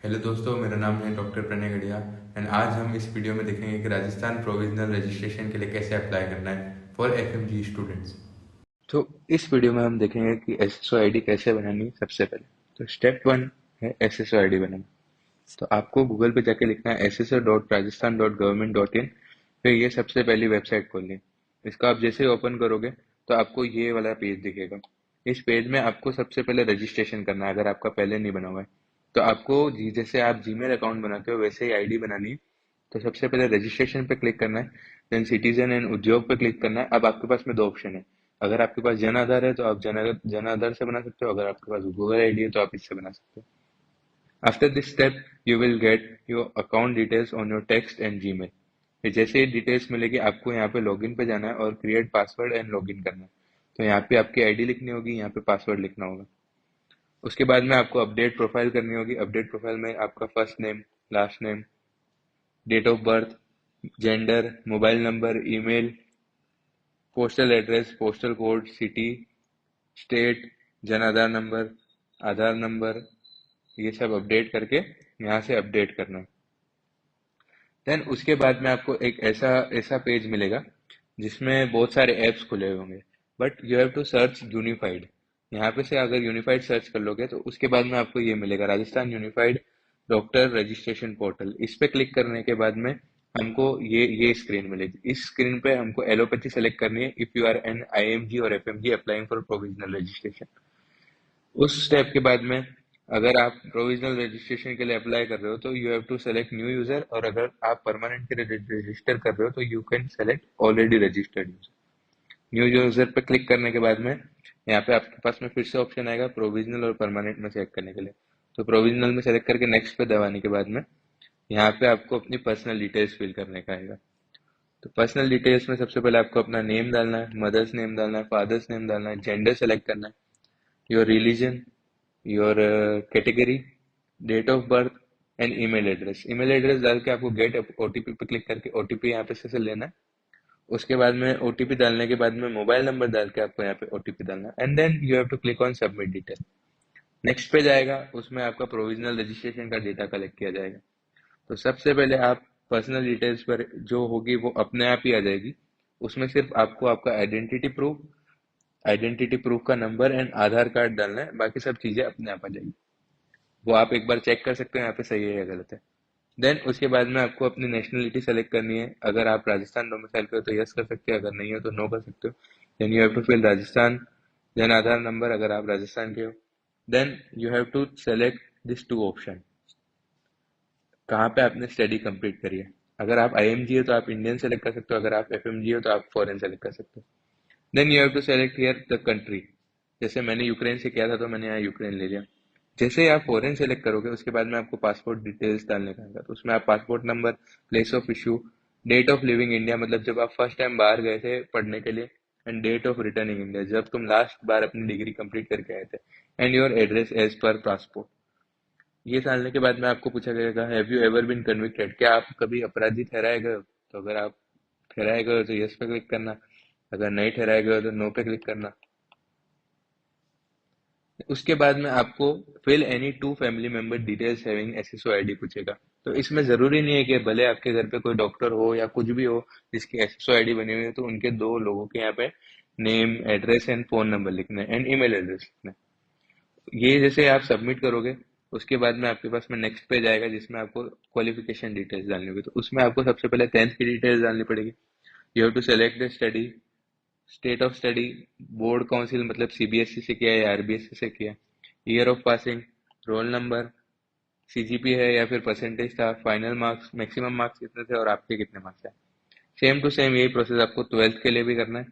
Hello दोस्तों, मेरा नाम है डॉक्टर प्रणय गढ़िया एंड आज हम इस वीडियो में देखेंगे कि राजस्थान प्रोविजनल रजिस्ट्रेशन के लिए कैसे अप्लाई करना है फॉर एफएमजी स्टूडेंट्स। तो इस वीडियो में हम देखेंगे कि एसएसओ आईडी कैसे बनानी है। सबसे पहले तो स्टेप 1 है एसएसओ आईडी बनाना। तो आपको गूगल पे जाके लिखना है sso.rajasthan.government.in। फिर ये सबसे पहली वेबसाइट खोलनी है। इसका आप जैसे ही ओपन करोगे तो आपको ये वाला पेज दिखेगा। इस पेज में आपको सबसे पहले रजिस्ट्रेशन करना है अगर आपका पहले नहीं बना हुआ है। तो आपको जैसे आप जीमेल अकाउंट बनाते हो वैसे ही आईडी बनानी है। तो सबसे पहले रजिस्ट्रेशन पे क्लिक करना है, देन सिटीजन एंड उद्योग पे क्लिक करना है। अब आपके पास में दो ऑप्शन है। अगर आपके पास जन आधार है तो आप जन आधार से बना सकते हो, अगर आपके पास गूगल आईडी है तो आप इससे बना सकते हो। After this step, you will get your account details on your text and Gmail। फिर जैसे ही डिटेल्स मिलेगी आपको यहाँ पे लॉगिन पे जाना है और क्रिएट पासवर्ड एंड लॉगिन करना है। तो यहाँ पे आपकी आईडी लिखनी होगी, यहाँ पे पासवर्ड लिखना होगा। उसके बाद में आपको अपडेट प्रोफाइल करनी होगी। अपडेट प्रोफाइल में आपका first name, last name, date of birth, gender, mobile number, email, postal address, postal code, city, state, Jan Aadhaar number, ये सब अपडेट करके यहाँ से अपडेट करना है। देन उसके बाद में आपको एक ऐसा ऐसा पेज मिलेगा जिसमें बहुत सारे ऐप्स खुले हुए होंगे, but you have to search unified. यहाँ पे से अगर यूनिफाइड सर्च कर लोगे तो उसके बाद में आपको ये मिलेगा Rajasthan unified doctor registration portal. इस पे क्लिक करने के बाद में हमको ये स्क्रीन मिलेगी। इस स्क्रीन पे हमको एलोपैथी सेलेक्ट करनी है if you are an IMG और FMG applying for provisional registration. उस स्टेप के बाद में अगर आप प्रोविजनल रजिस्ट्रेशन के लिए अप्लाई कर रहे हो तो you have to select new user, और अगर आप परमानेंट के लिए रजिस्टर कर रहे हो तो you can select already registered user. New user पे क्लिक करने के बाद में यहाँ पे आपके पास में फिर से ऑप्शन आएगा प्रोविजनल और परमानेंट में सेलेक्ट करने के लिए। तो प्रोविजनल में सेलेक्ट करके नेक्स्ट पे दबाने के बाद में यहाँ पे आपको अपनी पर्सनल डिटेल्स फिल करने का आएगा। तो पर्सनल डिटेल्स में सबसे पहले आपको अपना नेम डालना है, मदर्स नेम डालना है, फादर्स नेम डालना है, जेंडर सेलेक्ट करना है, your religion, your category, date of birth and email address. Email address डाल के आपको गेट ओटीपी पे क्लिक करके ओटीपी यहाँ पे से लेना है। उसके बाद में ओटीपी डालने के बाद में मोबाइल नंबर डाल के आपको यहाँ पे ओटीपी डालना है and then you have to click on submit detail. Next page आएगा, उसमें आपका प्रोविजनल रजिस्ट्रेशन का डेटा कलेक्ट किया जाएगा। तो सबसे पहले आप पर्सनल डिटेल्स पर जो होगी वो अपने आप ही आ जाएगी। उसमें सिर्फ आपको आपका आइडेंटिटी प्रूफ का नंबर एंड आधार कार्ड डालना है, बाकी सब चीजें अपने आप आ जाएगी। वो आप एक बार चेक कर सकते हो यहाँ पे सही है या गलत है। देन उसके बाद में आपको अपनी नेशनलिटी सेलेक्ट करनी है। अगर आप राजस्थान डोमिसाइल पे हो तो यस कर सकते हो, अगर नहीं हो तो नो कर सकते हो। Then you have to fill Rajasthan, then Aadhaar number अगर आप राजस्थान के हो। Then you have to select this two option, कहाँ पे आपने स्टडी कंप्लीट करी है। अगर आप आईएमजी हो तो आप इंडियन सेलेक्ट कर सकते हो, अगर आप एफएमजी हो तो आप फॉरेन सेलेक्ट कर सकते हो। Then you have to select here the country. जैसे मैंने यूक्रेन से किया था तो मैंने यहाँ यूक्रेन ले लिया। जैसे ही आप फॉरेन सेलेक्ट करोगे उसके बाद में आपको पासपोर्ट डिटेल्स डालने का होगा। तो उसमें आप passport number, place of issue, date of living India मतलब जब आप फर्स्ट टाइम बाहर गए थे पढ़ने के लिए, and date of returning India जब तुम लास्ट बार अपनी डिग्री कंप्लीट करके आए थे, and your address as per passport. ये डालने के बाद में आपको पूछा जाएगा have you ever been convicted, क्या आप कभी अपराधी ठहराए गए हो। तो अगर आप ठहराए गए हो तो यस पे क्लिक करना, अगर नहीं ठहराए गए हो तो नो पे क्लिक करना। उसके बाद में आपको fill any two family member details having SSO ID पूछेगा। तो इसमें जरूरी नहीं है कि भले आपके घर पे कोई डॉक्टर हो या कुछ भी हो जिसकी एसएसओ आईडी बनी हुई है तो उनके दो लोगों के यहाँ पे name, address and phone number लिखना है एंड ईमेल एड्रेस लिखना है। ये जैसे आप सबमिट करोगे उसके बाद में आपके पास में नेक्स्ट पेज आएगा जिसमें आपको क्वालिफिकेशन डिटेल्स डालनी होगी। तो उसमें आपको सबसे पहले 10th की डिटेल्स डालनी पड़ेगी। You have to select the study, state of study, board council मतलब सीबीएसई से किया है या आरबीएसई से किया, year of passing, roll number, CGP है या फिर परसेंटेज था, फाइनल मार्क्स, मैक्सिमम मार्क्स कितने थे और आपके कितने मार्क्स है। सेम टू सेम यही प्रोसेस आपको 12th के लिए भी करना है।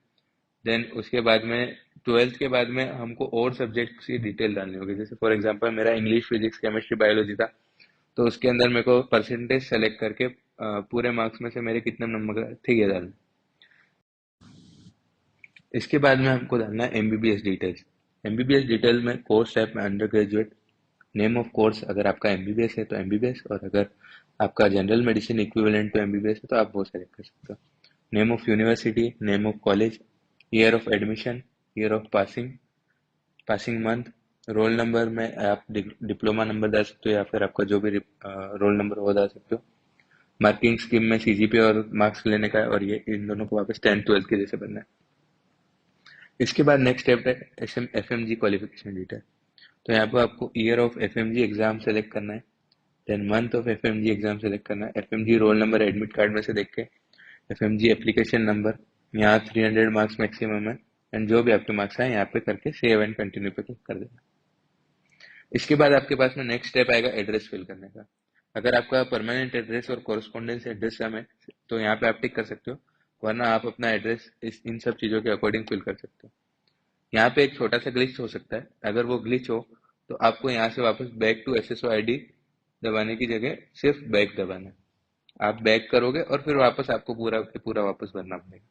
देन उसके बाद में 12th के बाद में हमको और सब्जेक्ट की डिटेल डालनी होगी। जैसे फॉर एग्जांपल मेरा इंग्लिश, फिजिक्स, केमिस्ट्री, बायोलॉजी था, तो उसके अंदर मेरे को परसेंटेज सेलेक्ट करके पूरे मार्क्स में से मेरे कितने नंबर थे ये डालना। इसके बाद में हमको डालना है एमबीबीएस डिटेल्स। एमबीबीएस डिटेल में कोर्स टाइप में undergraduate, name of course अगर आपका एमबीबीएस है तो एमबीबीएस, और अगर आपका general medicine equivalent to MBBS है तो आप वो सेलेक्ट कर सकते हो। Name of university, name of college, year of admission, year of passing, passing month, roll number में आप डिप्लोमा नंबर डाल सकते हो या फिर आपका जो भी रोल नंबर हो डाल सकते हो। मार्किंग स्कीम में सीजीपी और मार्क्स लेने का है, और ये इन दोनों को वापस 10th 12th के जैसे बनना है। इसके बाद नेक्स्ट स्टेप है एफएमजी क्वालिफिकेशन डिटेल। तो यहाँ पे आपको year of FMG exam select करना है, then month of FMG exam select करना है, FMG roll number admit card में से देख के, एफएमजी एप्लीकेशन नंबर, यहाँ 300 मार्क्स मैक्सिमम है, एंड जो भी आपके मार्क्स आए यहाँ पे करके सेव एंड कंटिन्यू पे क्लिक कर देना। इसके बाद आपके पास में नेक्स्ट स्टेप आएगा एड्रेस फिल करने का। अगर आपका परमानेंट एड्रेस और कॉरेस्पॉन्डेंस एड्रेस सेम है तो यहाँ पे आप टिक कर सकते हो, वरना आप अपना एड्रेस इन सब चीजों के अकॉर्डिंग फिल कर सकते हो। यहाँ पे एक छोटा सा ग्लिच हो सकता है, अगर वो ग्लिच हो तो आपको यहाँ से वापस बैक टू एसएसओ आईडी दबाने की जगह सिर्फ बैक दबाना है। आप बैक करोगे और फिर वापस आपको पूरा पूरा वापस भरना पड़ेगा।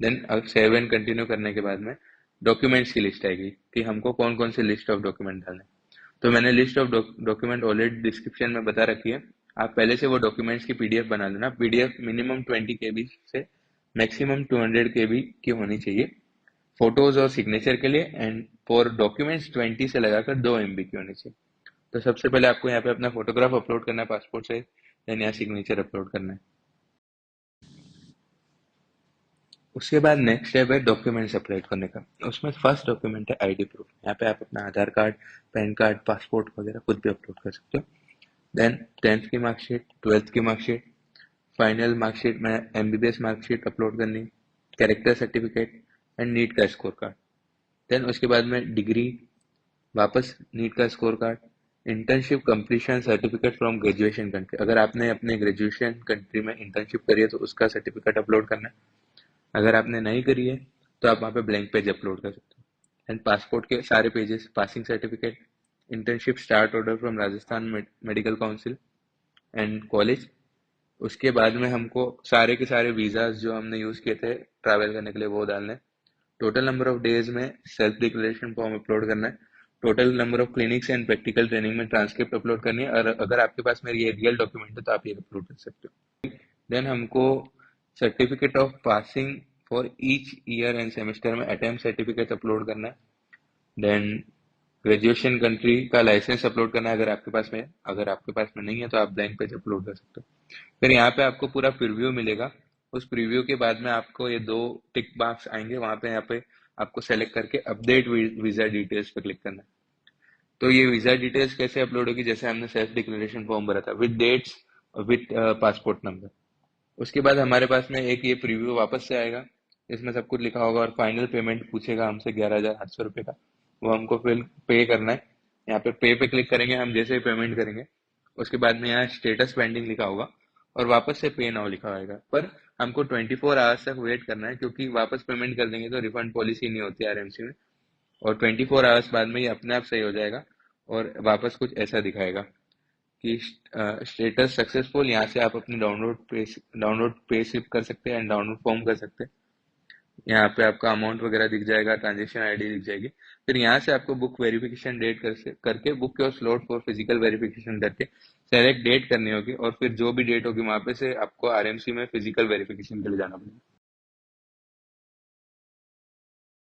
देन अब सेव एंड कंटिन्यू करने के बाद में डॉक्यूमेंट्स की लिस्ट आएगी कि हमको कौन कौन से लिस्ट ऑफ डॉक्यूमेंट डालने। तो मैंने list of document already description में बता रखी है, आप पहले से वो डॉक्यूमेंट्स की पीडीएफ बना लेना। पीडीएफ मिनिमम 20 KB से मैक्सिमम 200 KB की होनी चाहिए फोटोज और सिग्नेचर के लिए, एंड फॉर डॉक्यूमेंट्स 20 से लगाकर 2 MB की होनी चाहिए। तो सबसे पहले आपको यहाँ पे अपना फोटोग्राफ अपलोड करना है पासपोर्ट साइज, देन यहाँ सिग्नेचर अपलोड करना है। उसके बाद नेक्स्ट स्टेप है डॉक्यूमेंट्स अपलोड करने का। उसमें फर्स्ट डॉक्यूमेंट है आईडी प्रूफ। यहाँ पे आप अपना आधार कार्ड, पैन कार्ड, पासपोर्ट वगैरह कुछ भी अपलोड कर सकते हो। देन 10th की मार्कशीट, 12th की मार्कशीट, फाइनल मार्कशीट में एमबीबीएस मार्कशीट अपलोड करनी, कैरेक्टर सर्टिफिकेट एंड नीट का स्कोर कार्ड। देन उसके बाद में डिग्री, वापस नीट का score card, internship completion certificate from graduation country. अगर आपने अपने ग्रेजुएशन कंट्री में इंटर्नशिप करी है तो उसका सर्टिफिकेट अपलोड करना है। अगर आपने नहीं करी है तो आप वहाँ पे ब्लैंक पेज अपलोड कर सकते हो। एंड पासपोर्ट के सारे pages, passing certificate, internship start order from Rajasthan medical council and college. उसके बाद में हमको सारे के सारे वीजाज जो हमने यूज किए थे ट्रैवल करने के लिए वो डालने हैं। टोटल नंबर ऑफ डेज में सेल्फ डिक्लेरेशन फॉर्म अपलोड करना है। Total number of clinics and practical training में ट्रांसक्रिप्ट अपलोड करनी है, और अगर आपके पास में ये रियल डॉक्यूमेंट है तो आप ये अपलोड कर सकते हो। देन हमको certificate of passing for each year end semester में अटेम्प्ट सर्टिफिकेट अपलोड करना है। देन ग्रेजुएशन कंट्री का लाइसेंस अपलोड करना है अगर आपके पास में है। अगर आपके पास में नहीं है तो आप ब्लैंक पेज अपलोड कर सकते हो। फिर यहाँ पे आपको पूरा प्रीव्यू मिलेगा। उस प्रीव्यू के बाद में आपको ये 2 टिक मार्क्स आएंगे, वहां पे यहाँ पे आपको सेलेक्ट करके अपडेट वीजा डिटेल्स पे क्लिक करना है। तो ये वीजा डिटेल्स कैसे अपलोड होगी, जैसे हमने सेल्फ डिक्लेरेशन फॉर्म भरा था विद डेट्स और विद पासपोर्ट नंबर। उसके बाद हमारे पास में एक ये प्रीव्यू वापस से आएगा, इसमें सब कुछ लिखा होगा और फाइनल पेमेंट पूछेगा हमसे 11,800 रुपये का, वो हमको फिर पे करना है। यहाँ पे क्लिक करेंगे हम, जैसे ही पेमेंट करेंगे उसके बाद में यहाँ स्टेटस पेंडिंग लिखा होगा और वापस से पे नाउ लिखा होगा। पर हमको 24 आवर्स तक वेट करना है, क्योंकि वापस पेमेंट कर देंगे तो रिफंड पॉलिसी नहीं होती आरएमसी में, और 24 आवर्स बाद में ये अपने आप सही हो जाएगा और वापस कुछ ऐसा दिखाएगा कि स्टेटस सक्सेसफुल। यहाँ से आप अपनी डाउनलोड पे स्लिप कर सकते हैं एंड डाउनलोड फॉर्म कर सकते हैं। यहाँ पे आपका अमाउंट वगैरह दिख जाएगा, ट्रांजेक्शन आईडी दिख जाएगी। फिर यहाँ से आपको बुक वेरिफिकेशन डेट करके बुक और स्लॉट फॉर फिजिकल वेरिफिकेशन करके सेलेक्ट डेट करनी होगी, और फिर जो भी डेट होगी वहां पे से आपको आरएमसी में फिजिकल वेरिफिकेशन के लिए जाना पड़ेगा।